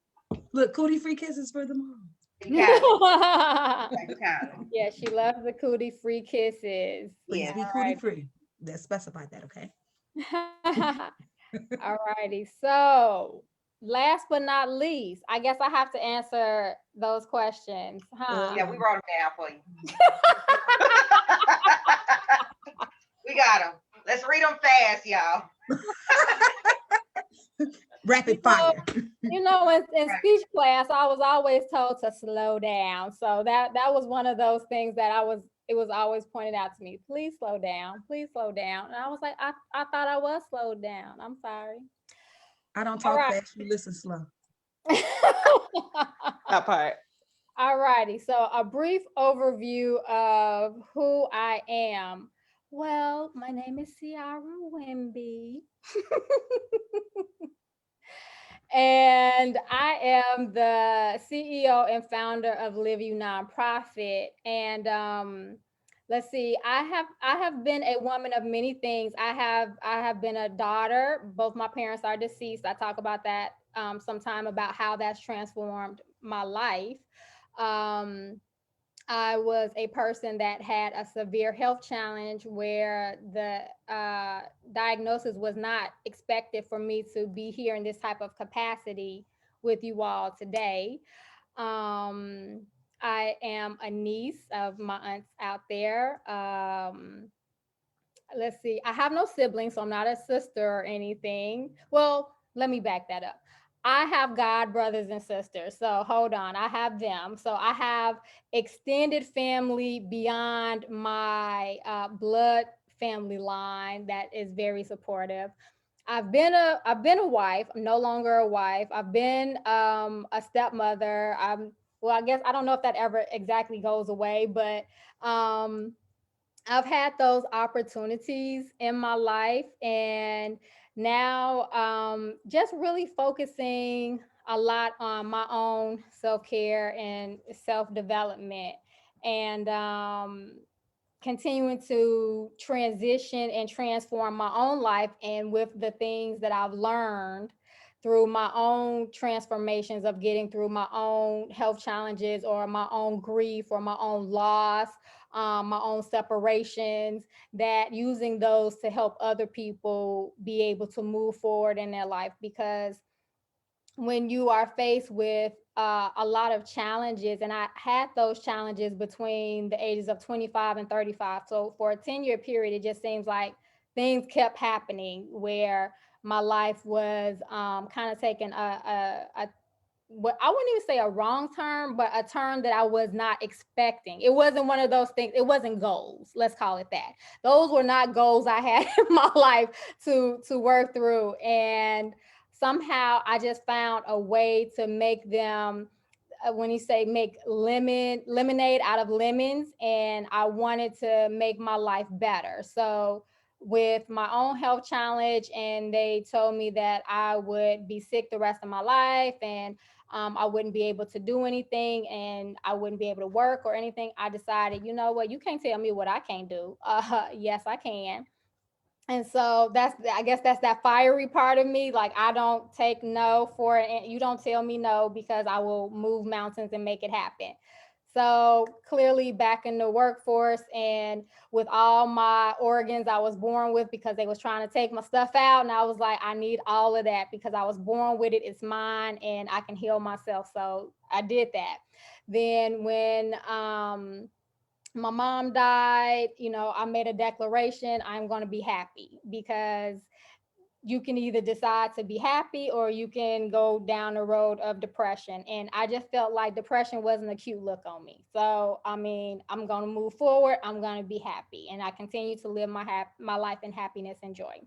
S1: Look, cootie free kisses for the mom.
S2: Yeah, she loves the cootie free kisses.
S1: Please be cootie free. Let's specify that, okay?
S2: All righty. So last but not least, I guess I have to answer those questions, huh?
S3: Yeah, we wrote them down for you. We got them. Let's read them fast, y'all.
S1: Rapid fire.
S2: In speech class, I was always told to slow down. So that was one of those things that it was always pointed out to me. Please slow down. Please slow down. And I was like, I thought I was slowed down. I'm sorry.
S1: I don't talk fast. You listen slow.
S4: That part.
S2: All righty. So a brief overview of who I am. Well, my name is CiaraWimby. And I am the CEO and founder of LIV You Nonprofit. And let's see, I have been a woman of many things. I have been a daughter. Both my parents are deceased. I talk about that sometime, about how that's transformed my life. I was a person that had a severe health challenge where the diagnosis was not expected for me to be here in this type of capacity with you all today. I am a niece of my aunts out there. Let's see, I have no siblings, so I'm not a sister or anything. Well, let me back that up. I have god brothers and sisters. So hold on, I have them. So I have extended family beyond my blood family line that is very supportive. I've been a wife. I'm no longer a wife. I've been a stepmother. Well, I guess I don't know if that ever exactly goes away, but I've had those opportunities in my life, and now just really focusing a lot on my own self-care and self-development, and continuing to transition and transform my own life, and with the things that I've learned through my own transformations of getting through my own health challenges or my own grief or my own loss, my own separations, that using those to help other people be able to move forward in their life. Because when you are faced with a lot of challenges, and I had those challenges between the ages of 25 and 35. So for a 10-year period, it just seems like things kept happening where my life was kind of taking a what I wouldn't even say a wrong term, but a term that I was not expecting. It wasn't one of those things. It wasn't goals. Let's call it that. Those were not goals I had in my life to work through. And somehow I just found a way to make them, when you say make lemonade out of lemons, and I wanted to make my life better. So with my own health challenge, and they told me that I would be sick the rest of my life, and I wouldn't be able to do anything, and I wouldn't be able to work or anything. I decided, you know what, you can't tell me what I can't do. Yes, I can. And so I guess that's that fiery part of me. Like, I don't take no for it. And you don't tell me no, because I will move mountains and make it happen. So clearly back in the workforce, and with all my organs I was born with, because they was trying to take my stuff out. And I was like, I need all of that because I was born with it. It's mine and I can heal myself. So I did that. Then when, my mom died, I made a declaration, I'm going to be happy, because you can either decide to be happy or you can go down the road of depression. And I just felt like depression wasn't a cute look on me. So, I mean, I'm going to move forward. I'm going to be happy. And I continue to live my life in happiness and joy.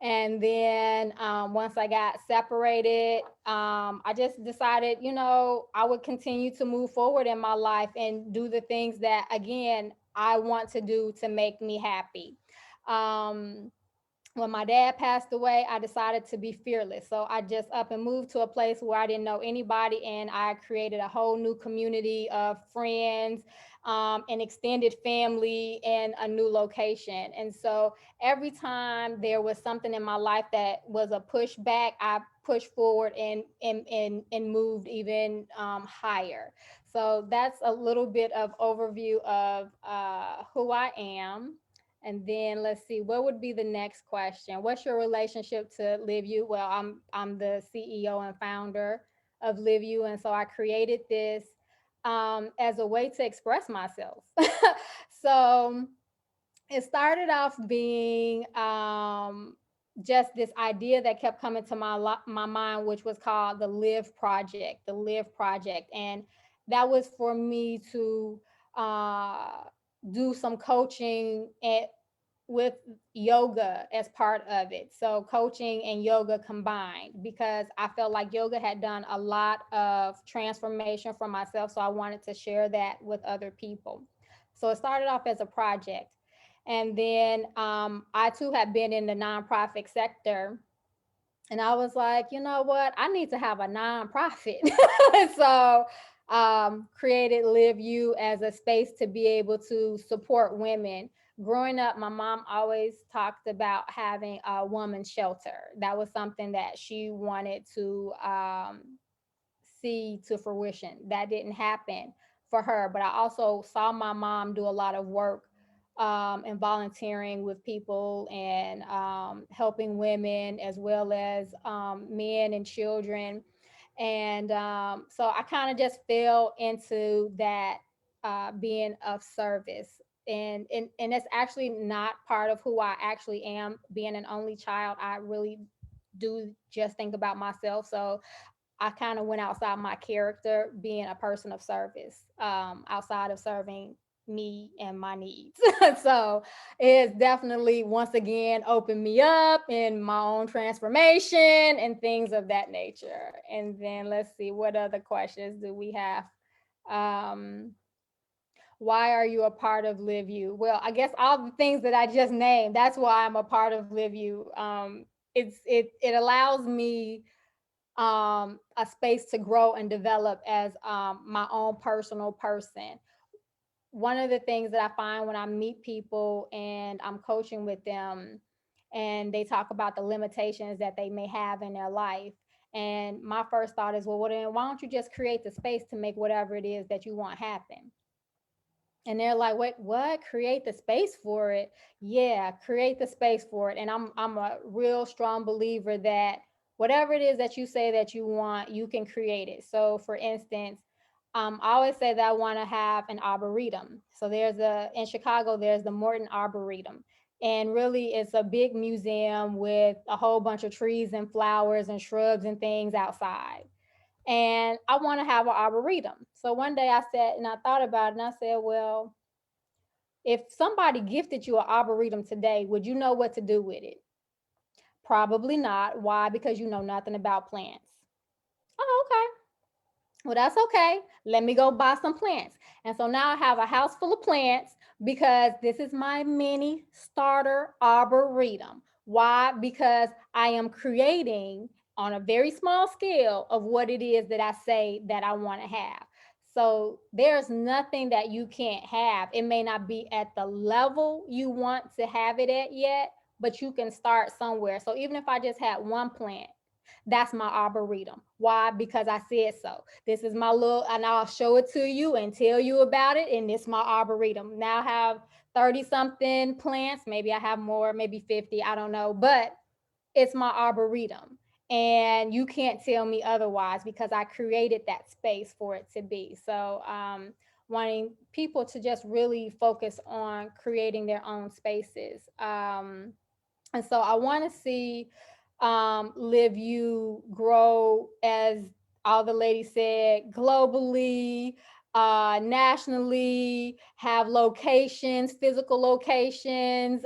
S2: And then once I got separated, I just decided, I would continue to move forward in my life and do the things that, again, I want to do to make me happy. When my dad passed away, I decided to be fearless. So I just up and moved to a place where I didn't know anybody, and I created a whole new community of friends, an extended family, and a new location. And so every time there was something in my life that was a pushback, I pushed forward and moved even higher. So that's a little bit of overview of who I am. And then let's see, what would be the next question? What's your relationship to LIVYou? Well, I'm the CEO and founder of LIVYou, and so I created this as a way to express myself. So it started off being just this idea that kept coming to my mind, which was called the LIV Project, and that was for me to do some coaching with yoga as part of it. So coaching and yoga combined, because I felt like yoga had done a lot of transformation for myself. So I wanted to share that with other people. So it started off as a project. And then I too had been in the nonprofit sector. And I was like, you know what? I need to have a nonprofit. So created LIVYou as a space to be able to support women. Growing up, my mom always talked about having a woman's shelter. That was something that she wanted to see to fruition. That didn't happen for her, but I also saw my mom do a lot of work and volunteering with people, and helping women as well as men and children. And so I kind of just fell into that, being of service. And that's actually not part of who I actually am. Being an only child, I really do just think about myself. So I kind of went outside my character, being a person of service, outside of serving me and my needs. So it's definitely, once again, opened me up in my own transformation and things of that nature. And then let's see, what other questions do we have? Why are you a part of LIVYou? Well, I guess all the things that I just named, that's why I'm a part of LIVYou. It allows me a space to grow and develop as my own personal person. One of the things that I find when I meet people and I'm coaching with them, and they talk about the limitations that they may have in their life. And my first thought is, well, then why don't you just create the space to make whatever it is that you want happen? And they're like, wait, what? Create the space for it? Yeah, create the space for it. And I'm a real strong believer that whatever it is that you say that you want, you can create it. So for instance, I always say that I want to have an arboretum. So in Chicago, there's the Morton Arboretum. And really it's a big museum with a whole bunch of trees and flowers and shrubs and things outside. and I want to have an arboretum. So one day I sat and I thought about it, and I said, well, if somebody gifted you an arboretum today, would you know what to do with it? Probably not. Why? Because you know nothing about plants. Oh, okay. Well, that's okay. Let me go buy some plants. And so now I have a house full of plants because this is my mini starter arboretum. Why? Because I am creating on a very small scale of what it is that I say that I want to have. So there's nothing that you can't have. It may not be at the level you want to have it at yet, but you can start somewhere. So even if I just had one plant, that's my arboretum. Why? Because I said so. This is my little, and I'll show it to you and tell you about it. And this is my arboretum. Now I have 30 something plants. Maybe I have more, maybe 50, I don't know, but it's my arboretum. And you can't tell me otherwise because I created that space for it to be. So wanting people to just really focus on creating their own spaces. And so I want to see LIVYou grow, as all the ladies said, globally, nationally, have locations, physical locations,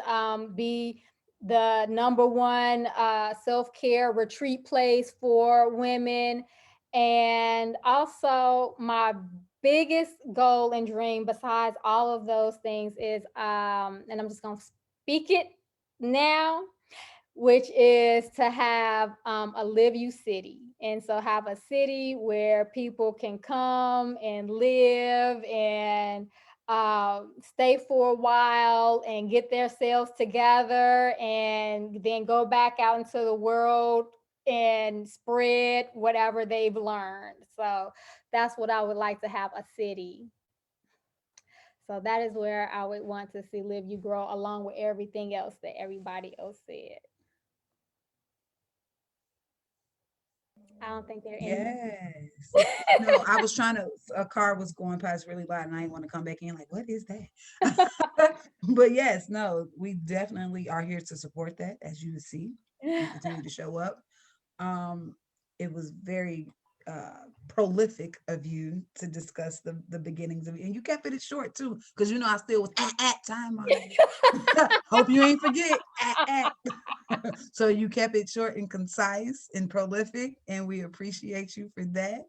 S2: be the #1 self-care retreat place for women. And also my biggest goal and dream besides all of those things is, and I'm just going to speak it now, which is to have a LIVYou city. And so have a city where people can come and live and stay for a while and get themselves together and then go back out into the world and spread whatever they've learned. So that's what I would like to have, a city. So that is where I would want to see LIVYou grow, along with everything else that everybody else said. I don't think there are any.
S1: Yes. No, I was trying to, a car was going past really loud and I didn't want to come back in like, what is that? But yes, no, we definitely are here to support that, as you see, and continue to show up. It was very prolific of you to discuss the beginnings of it, and you kept it short too, because you know I still was at time on it. Hope you ain't forget at. So you kept it short and concise and prolific, and we appreciate you for that.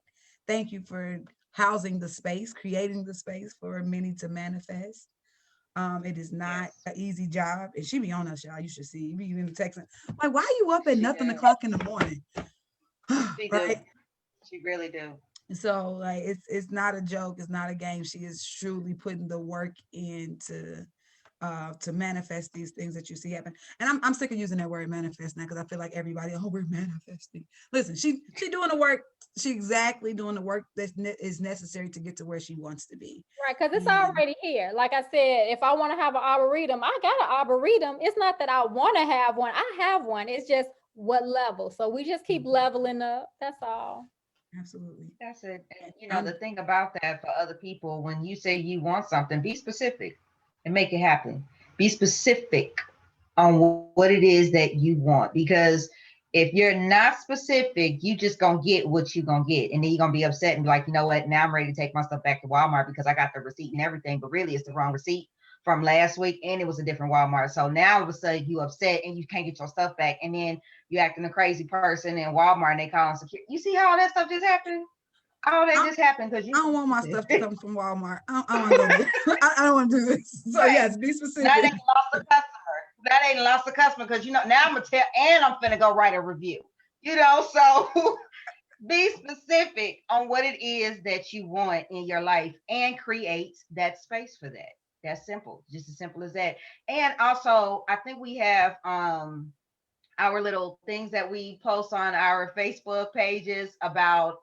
S1: Thank you for housing the space, creating the space for many to manifest. It is not an easy job, and she be on us, y'all. You should see. You be even texting like, "Why are you up at nothing o'clock in the morning?"
S3: She
S1: Right?
S3: do. She really do.
S1: So like, it's not a joke. It's not a game. She is truly putting the work in to manifest these things that you see happen. And I'm sick of using that word manifest now because I feel like everybody, oh, we're manifesting. Listen, she doing the work. She exactly doing the work that is necessary to get to where she wants to be.
S2: Right, because it's already here. Like I said, if I want to have an arboretum, I got an arboretum. It's not that I want to have one. I have one. It's just what level. So we just keep leveling up. That's all.
S1: Absolutely.
S3: That's it. And you know, the thing about that for other people, when you say you want something, be specific and make it happen. Be specific on what it is that you want, because if you're not specific, you just gonna get what you gonna get, and then you're gonna be upset and be like, you know what, now I'm ready to take my stuff back to Walmart because I got the receipt and everything, but really it's the wrong receipt from last week and it was a different Walmart. So now all of a sudden you upset and you can't get your stuff back, and then you acting a crazy person in Walmart and they calling security. You see how all that stuff just happened? All that just happened because you.
S1: I don't want my stuff to come from Walmart. I don't want to go there. I don't want to do this. So
S3: Right.
S1: yes, be specific.
S3: Now they lost a customer. That ain't lost a customer because, you know, now I'm gonna tell, and I'm finna go write a review. You know, so be specific on what it is that you want in your life and create that space for that. That's simple, just as simple as that. And also, I think we have our little things that we post on our Facebook pages about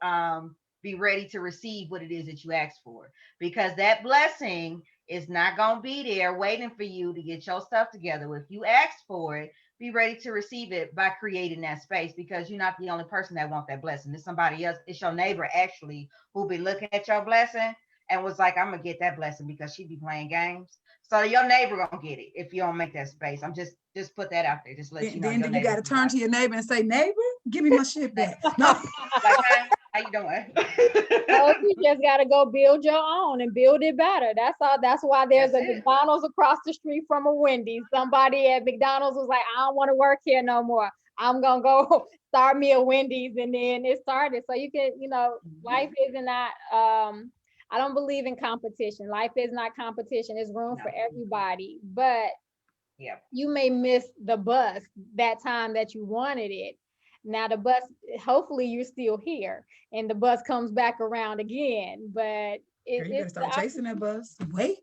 S3: be ready to receive what it is that you asked for, because that blessing is not going to be there waiting for you to get your stuff together. If you asked for it, be ready to receive it by creating that space, because you're not the only person that wants that blessing. It's somebody else. It's your neighbor actually who be looking at your blessing and was like, I'm gonna get that blessing because she be playing games. So your neighbor gonna get it if you don't make that space. I'm just put that out there. Just let you know.
S1: Then you got to turn to your neighbor and say, neighbor, give me my shit back. No.
S3: Like, How you doing?
S2: Oh, you just gotta go build your own and build it better. That's all. That's why there's
S3: That's
S2: a
S3: it.
S2: McDonald's across the street from a Wendy's. Somebody at McDonald's was like, I don't want to work here no more. I'm gonna go start me a Wendy's, and then it started. So you can, life is not. I don't believe in competition. Life is not competition. There's room for everybody, but
S3: Yeah.
S2: you may miss the bus that time that you wanted it. Now the bus, hopefully you're still here and the bus comes back around again, but
S1: Girl, you better
S2: it's
S1: start chasing that bus. Wait.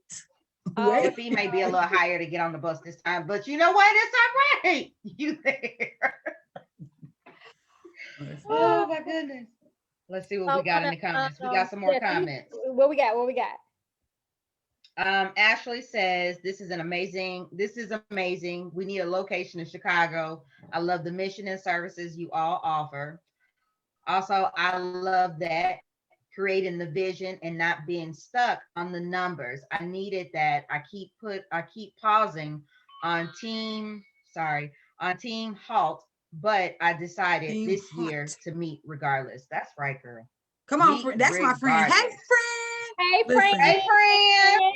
S2: Oh,
S3: The fee may be a little higher to get on the bus this time, but you know what? It's all right. You there. Oh my goodness. Let's see what we got in the comments. We got some more comments.
S2: What we got?
S3: Ashley says, this is amazing. We need a location in Chicago. I love the mission and services you all offer. Also, I love that, creating the vision and not being stuck on the numbers. I needed that. I keep pausing on team halt, but I decided
S1: Team
S3: this
S1: Halt.
S3: year to meet regardless. That's right, girl.
S1: Come on, that's my friend. Hey, friend.
S2: Hey,
S1: Listen.
S2: friend.
S3: Hey, friend.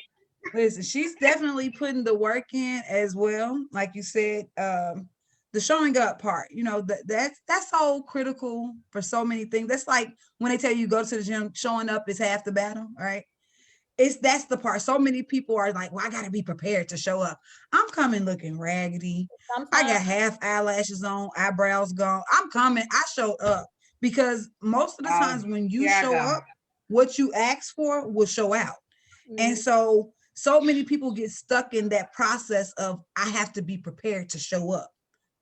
S1: Listen, she's definitely putting the work in as well. Like you said, the showing up part, that's so critical for so many things. That's like when they tell you go to the gym, showing up is half the battle, right? That's the part. So many people are like, well, I got to be prepared to show up. I'm coming looking raggedy. I got half eyelashes on, eyebrows gone. I'm coming. I showed up because most of the times when you show up, what you ask for will show out. And so many people get stuck in that process of, I have to be prepared to show up.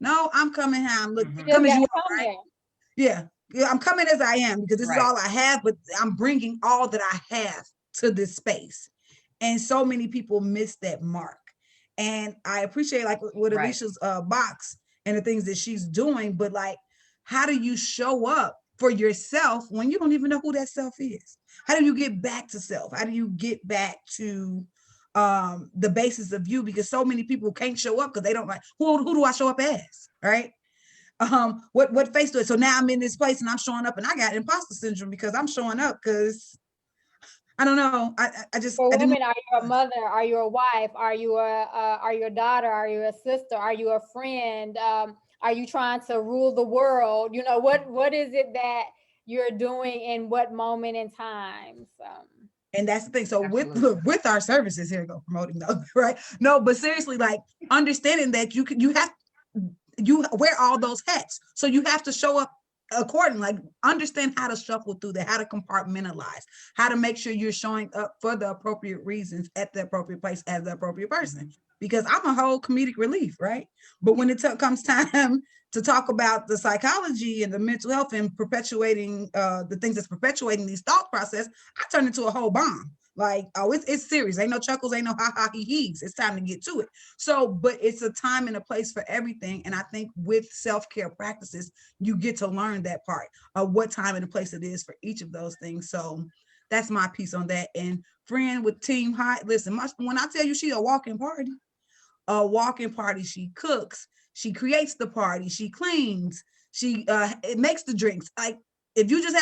S1: No, I'm coming how I'm looking. Come as you are, right? Yeah, I'm coming as I am because this is all I have, but I'm bringing all that I have to this space. And so many people miss that mark. And I appreciate like with Alicia's box and the things that she's doing, but like, how do you show up for yourself when you don't even know who that self is? How do you get back to self? How do you get back to the basis of you? Because so many people can't show up because they don't like, who do I show up as, right? What face do it? So now I'm in this place and I'm showing up and I got imposter syndrome because I'm showing up because I don't know. I just,
S2: for women, are you a mother? Are you a wife? Are you a daughter? Are you a sister? Are you a friend? Are you trying to rule the world? What is it that you're doing in what moment in time?
S1: And that's the thing. So with our services here, go promoting those, right? No, but seriously, like understanding that you wear all those hats. So you have to show up accordingly, like understand how to shuffle through that, how to compartmentalize, how to make sure you're showing up for the appropriate reasons at the appropriate place as the appropriate person. Because I'm a whole comedic relief, right? But when it comes time to talk about the psychology and the mental health and perpetuating the things that's perpetuating these thought process, I turn into a whole bomb. Like, oh, it's serious. Ain't no chuckles, ain't no ha he he's. It's time to get to it. So, but it's a time and a place for everything. And I think with self-care practices, you get to learn that part of what time and the place it is for each of those things. So that's my piece on that. And friend with Team Hot, listen, when I tell you she a walking party, she cooks, she creates the party, she cleans, she it makes the drinks. Like if you just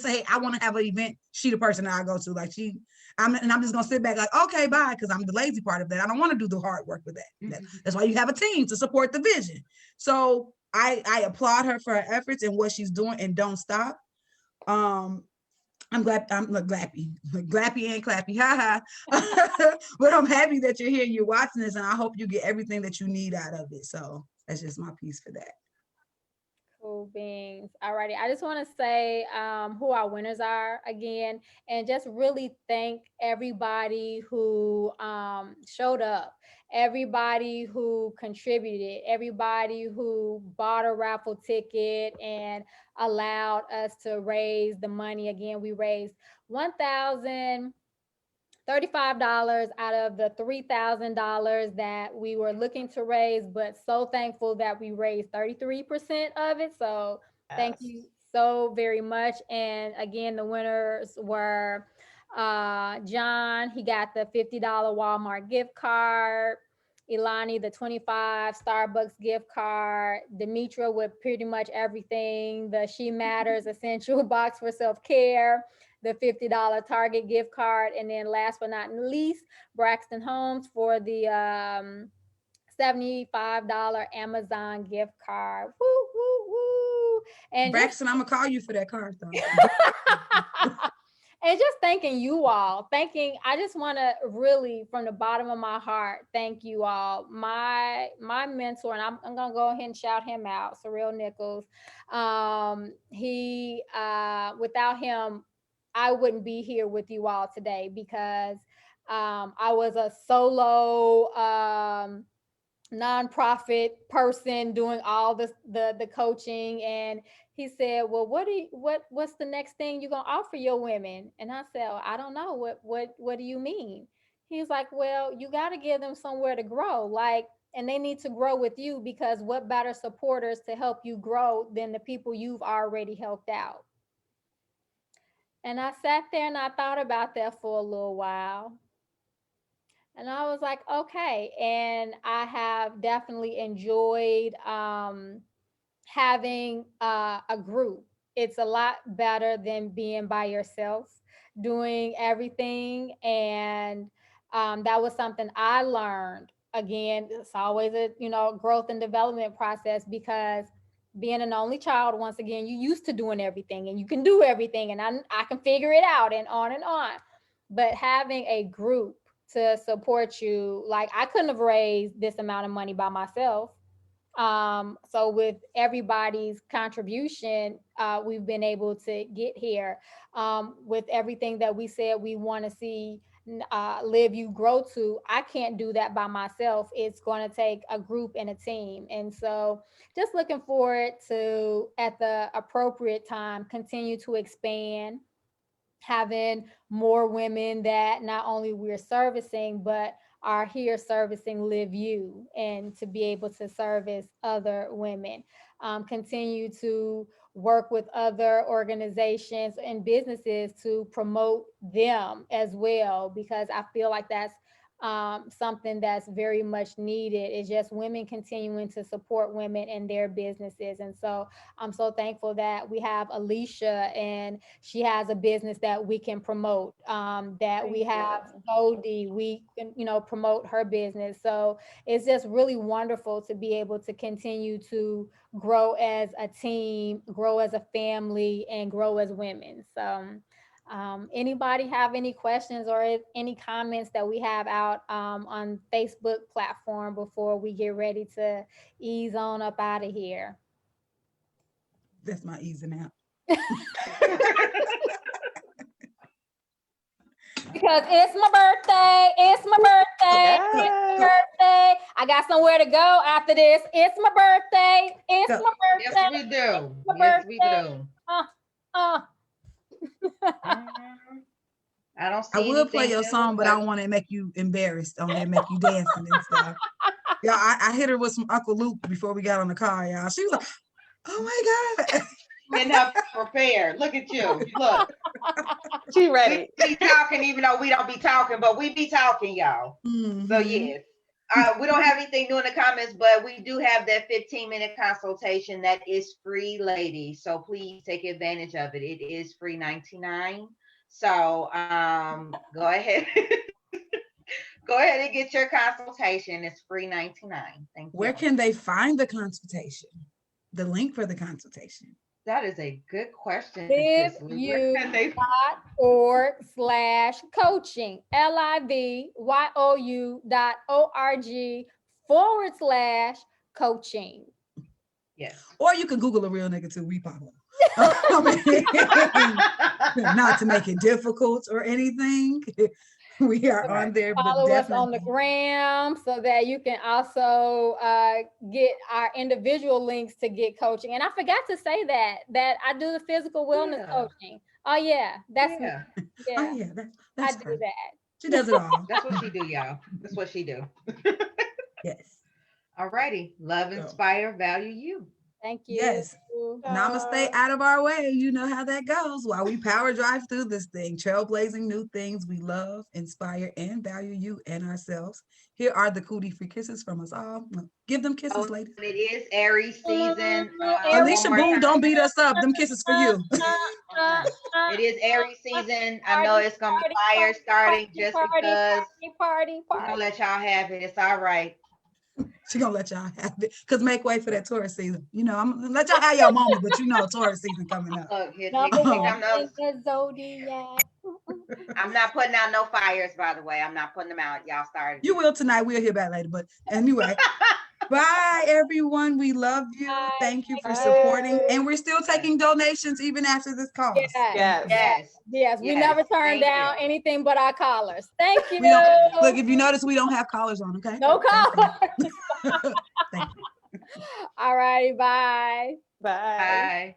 S1: say, hey, I want to have an event, she the person that I go to. Like I'm just gonna sit back like, okay, bye, because I'm the lazy part of that. I don't want to do the hard work with that. That's why you have a team to support the vision. So I applaud her for her efforts and what she's doing, and don't stop. I'm glad I'm glappy and clappy, haha. But I'm happy that you're here, you're watching this, and I hope you get everything that you need out of it. So that's just my piece for that.
S2: Cool beans. Alrighty. I just want to say who our winners are again, and just really thank everybody who showed up, everybody who contributed, everybody who bought a raffle ticket and allowed us to raise the money. Again, we raised $1,035 out of the $3,000 that we were looking to raise, but so thankful that we raised 33% of it. So thank you so very much. And again, the winners were John. He got the $50 Walmart gift card. Ilani, the 25 Starbucks gift card, Demetra with pretty much everything, the She Matters essential box for self-care, the $50 Target gift card, and then last but not least, Braxton Holmes for the $75 Amazon gift card. Woo, woo, woo. And
S1: Braxton, I'm gonna call you for that card though.
S2: and just thanking you all. I just want to really, from the bottom of my heart, thank you all. My mentor, and I'm gonna go ahead and shout him out, Surreal Nichols. He without him, I wouldn't be here with you all today, because I was a solo nonprofit person doing all the coaching, and he said, well, what's the next thing you're gonna offer your women? And I said, I don't know. What do you mean? He's like, well, you got to give them somewhere to grow, like, and they need to grow with you, because what better supporters to help you grow than the people you've already helped out? And I sat there and I thought about that for a little while. And I was like, okay. And I have definitely enjoyed having a group. It's a lot better than being by yourself, doing everything. And that was something I learned. Again, it's always a growth and development process, because being an only child, once again, you used to doing everything and you can do everything, and I can figure it out, and on and on. But having a group to support you, like, I couldn't have raised this amount of money by myself. So with everybody's contribution, we've been able to get here. With everything that we said we want to see LIVYou grow to, I can't do that by myself. It's going to take a group and a team. And so just looking forward to, at the appropriate time, continue to expand, having more women that not only we're servicing, but are here servicing LIVYou, and to be able to service other women. Continue to work with other organizations and businesses to promote them as well, because I feel like that's something that's very much needed, is just women continuing to support women in their businesses. And so I'm so thankful that we have Alicia, and she has a business that we can promote, that we have Goldie, we can, promote her business. So it's just really wonderful to be able to continue to grow as a team, grow as a family, and grow as women. So anybody have any questions or any comments that we have out on Facebook platform before we get ready to ease on up out of here?
S1: That's my easing out.
S2: Because it's my birthday. It's my birthday.
S4: Yes.
S2: It's my birthday. I got somewhere to go after this. It's my birthday. It's
S1: Go.
S2: my birthday.
S5: Yes, we do.
S2: My
S5: Yes, we
S2: birthday.
S5: do. I don't see
S1: I will play
S5: anything
S1: your
S5: new,
S1: song, but I don't want to make you embarrassed on there, make you dancing and stuff. Yeah, I hit her with some Uncle Luke before we got on the car, y'all. She was like, oh my God.
S5: Getting up prepared. Look at you. Look.
S4: She ready.
S5: We be talking even though we don't be talking, but we be talking, y'all.
S1: Mhm.
S5: So yes. We don't have anything new in the comments, but we do have that 15-minute consultation that is free, ladies. So please take advantage of it. It is free $99. So go ahead. Go ahead and get your consultation. It's free $99. Thank you.
S1: Where can they find the consultation? The link for the consultation.
S5: That is a good question. Cicely. Where can they
S2: LivyYou.org/coaching, LIVYOU.org/coaching.
S5: Yes.
S1: Or you can Google a real nigga too. We pop up. Not to make it difficult or anything. We are on there, but
S2: Follow us on the
S1: definitely.
S2: gram so that you can also get our individual links to get coaching. And I forgot to say that I do the physical wellness coaching. Oh yeah, that's me.
S5: Yeah.
S2: Yeah,
S1: Oh yeah, that's
S2: I do
S1: her.
S2: that.
S1: She does it all.
S5: That's what she do, y'all. That's what she do.
S1: Yes.
S5: All righty. Love,
S1: Go.
S5: inspire, value you.
S2: Thank you.
S1: Yes. Namaste out of our way. You know how that goes. While we power drive through this thing, trailblazing new things we love, inspire, and value you and ourselves. Here are the cootie-free kisses from us all. Give them kisses, ladies.
S5: It is Aries season.
S1: Alicia
S5: one more
S1: Boone,
S5: time.
S1: don't beat us up. Them kisses for you.
S5: It is Aries season. I know it's gonna be fire starting just because
S2: Party.
S5: we're gonna let y'all have it. It's all right.
S1: She gonna let y'all have it. Cause make way for that Taurus season. You know, I'm gonna let y'all have your moment, but you know Taurus season coming up.
S5: Look, here
S2: Number
S5: come
S2: one
S5: those.
S2: is the zodiac.
S5: I'm not putting out no fires, by the way. I'm not putting them out. Y'all started.
S1: You will tonight. We'll hear back later. But anyway, bye everyone. We love you.
S2: Bye.
S1: Thank you for supporting. And we're still taking donations even after this call.
S2: Yes. We never turn down anything but our callers. Thank you.
S1: We don't look, if you notice, we don't have collars on, okay?
S2: No callers.
S1: Thank you.
S2: All righty, bye.
S4: Bye.
S5: Bye.